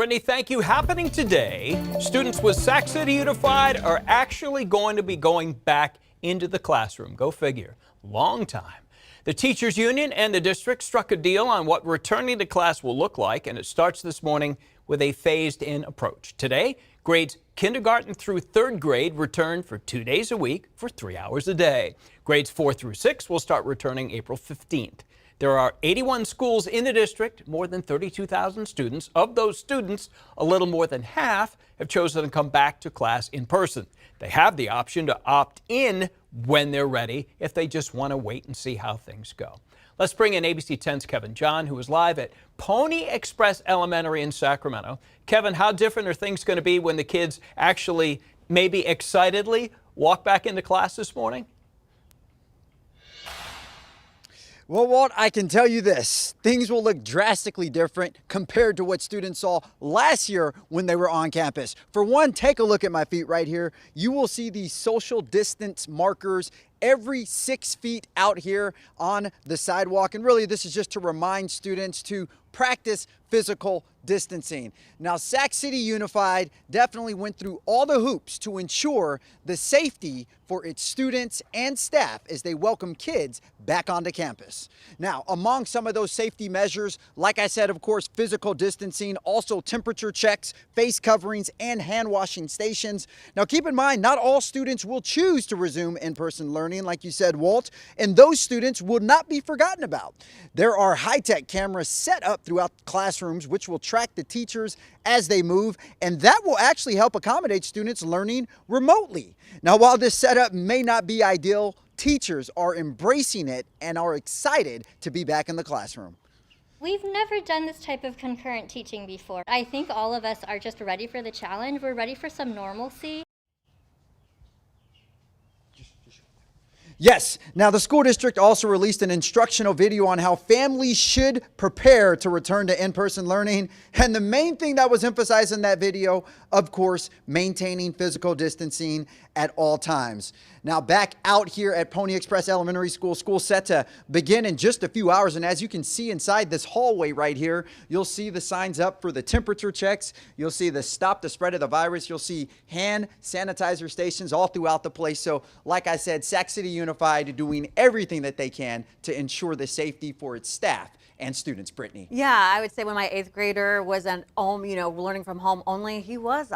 Brittany, thank you. Happening today, students with Sac City Unified are actually going to be going back into the classroom. Go figure. Long time. The teachers union and the district struck a deal on what returning to class will look like, and it starts this morning with a phased-in approach. Today, grades kindergarten through third grade return for 2 days a week for 3 hours a day. Grades 4 through 6 will start returning April 15th. There are 81 schools in the district, more than 32,000 students. Of those students, a little more than half have chosen to come back to class in person. They have the option to opt in when they're ready if they just want to wait and see how things go. Let's bring in ABC 10's Kevin John, who is live at Pony Express Elementary in Sacramento. Kevin, how different are things going to be when the kids actually, maybe excitedly, walk back into class this morning? Well, Walt, I can tell you this, things will look drastically different compared to what students saw last year when they were on campus. For one, take a look at my feet right here. You will see these social distance markers every 6 feet out here on the sidewalk. And really, this is just to remind students to practice physical distancing. Now, Sac City Unified definitely went through all the hoops to ensure the safety for its students and staff as they welcome kids back onto campus. Now, among some of those safety measures, like I said, of course, physical distancing, also temperature checks, face coverings, and hand washing stations. Now, keep in mind, not all students will choose to resume in-person learning, like you said, Walt, and those students will not be forgotten about. There are high-tech cameras set up throughout classrooms, which will track the teachers as they move, and that will actually help accommodate students learning remotely. Now, while this setup may not be ideal, teachers are embracing it and are excited to be back in the classroom. We've never done this type of concurrent teaching before. I think all of us are just ready for the challenge. We're ready for some normalcy. Yes. Now, the school district also released an instructional video on how families should prepare to return to in-person learning. And the main thing that was emphasized in that video, of course, maintaining physical distancing at all times. Now, back out here at Pony Express Elementary School, school set to begin in just a few hours. And as you can see inside this hallway right here, you'll see the signs up for the temperature checks. You'll see the stop the spread of the virus. You'll see hand sanitizer stations all throughout the place. So like I said, Sac City Unified doing everything that they can to ensure the safety for its staff and students. Brittany. Yeah, I would say when my 8th grader was at home, learning from home only, he was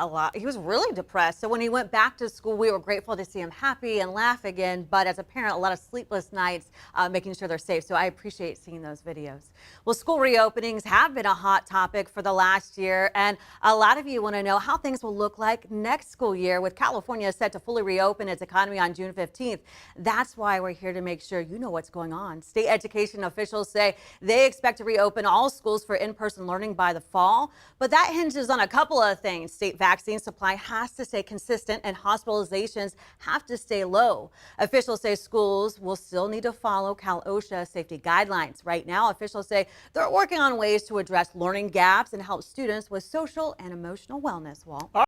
really depressed. So when he went back to school, we were grateful to see him happy and laugh again. But as a parent, a lot of sleepless nights making sure they're safe. So I appreciate seeing those videos. Well, school reopenings have been a hot topic for the last year. And a lot of you want to know how things will look like next school year with California set to fully reopen its economy on June 15th. That's why we're here to make sure you know what's going on. State education officials say they expect to reopen all schools for in-person learning by the fall, but that hinges on a couple of things. State vaccine supply has to stay consistent and hospitalizations have to stay low. Officials say schools will still need to follow Cal-OSHA safety guidelines. Right now, officials say they're working on ways to address learning gaps and help students with social and emotional wellness. Walt.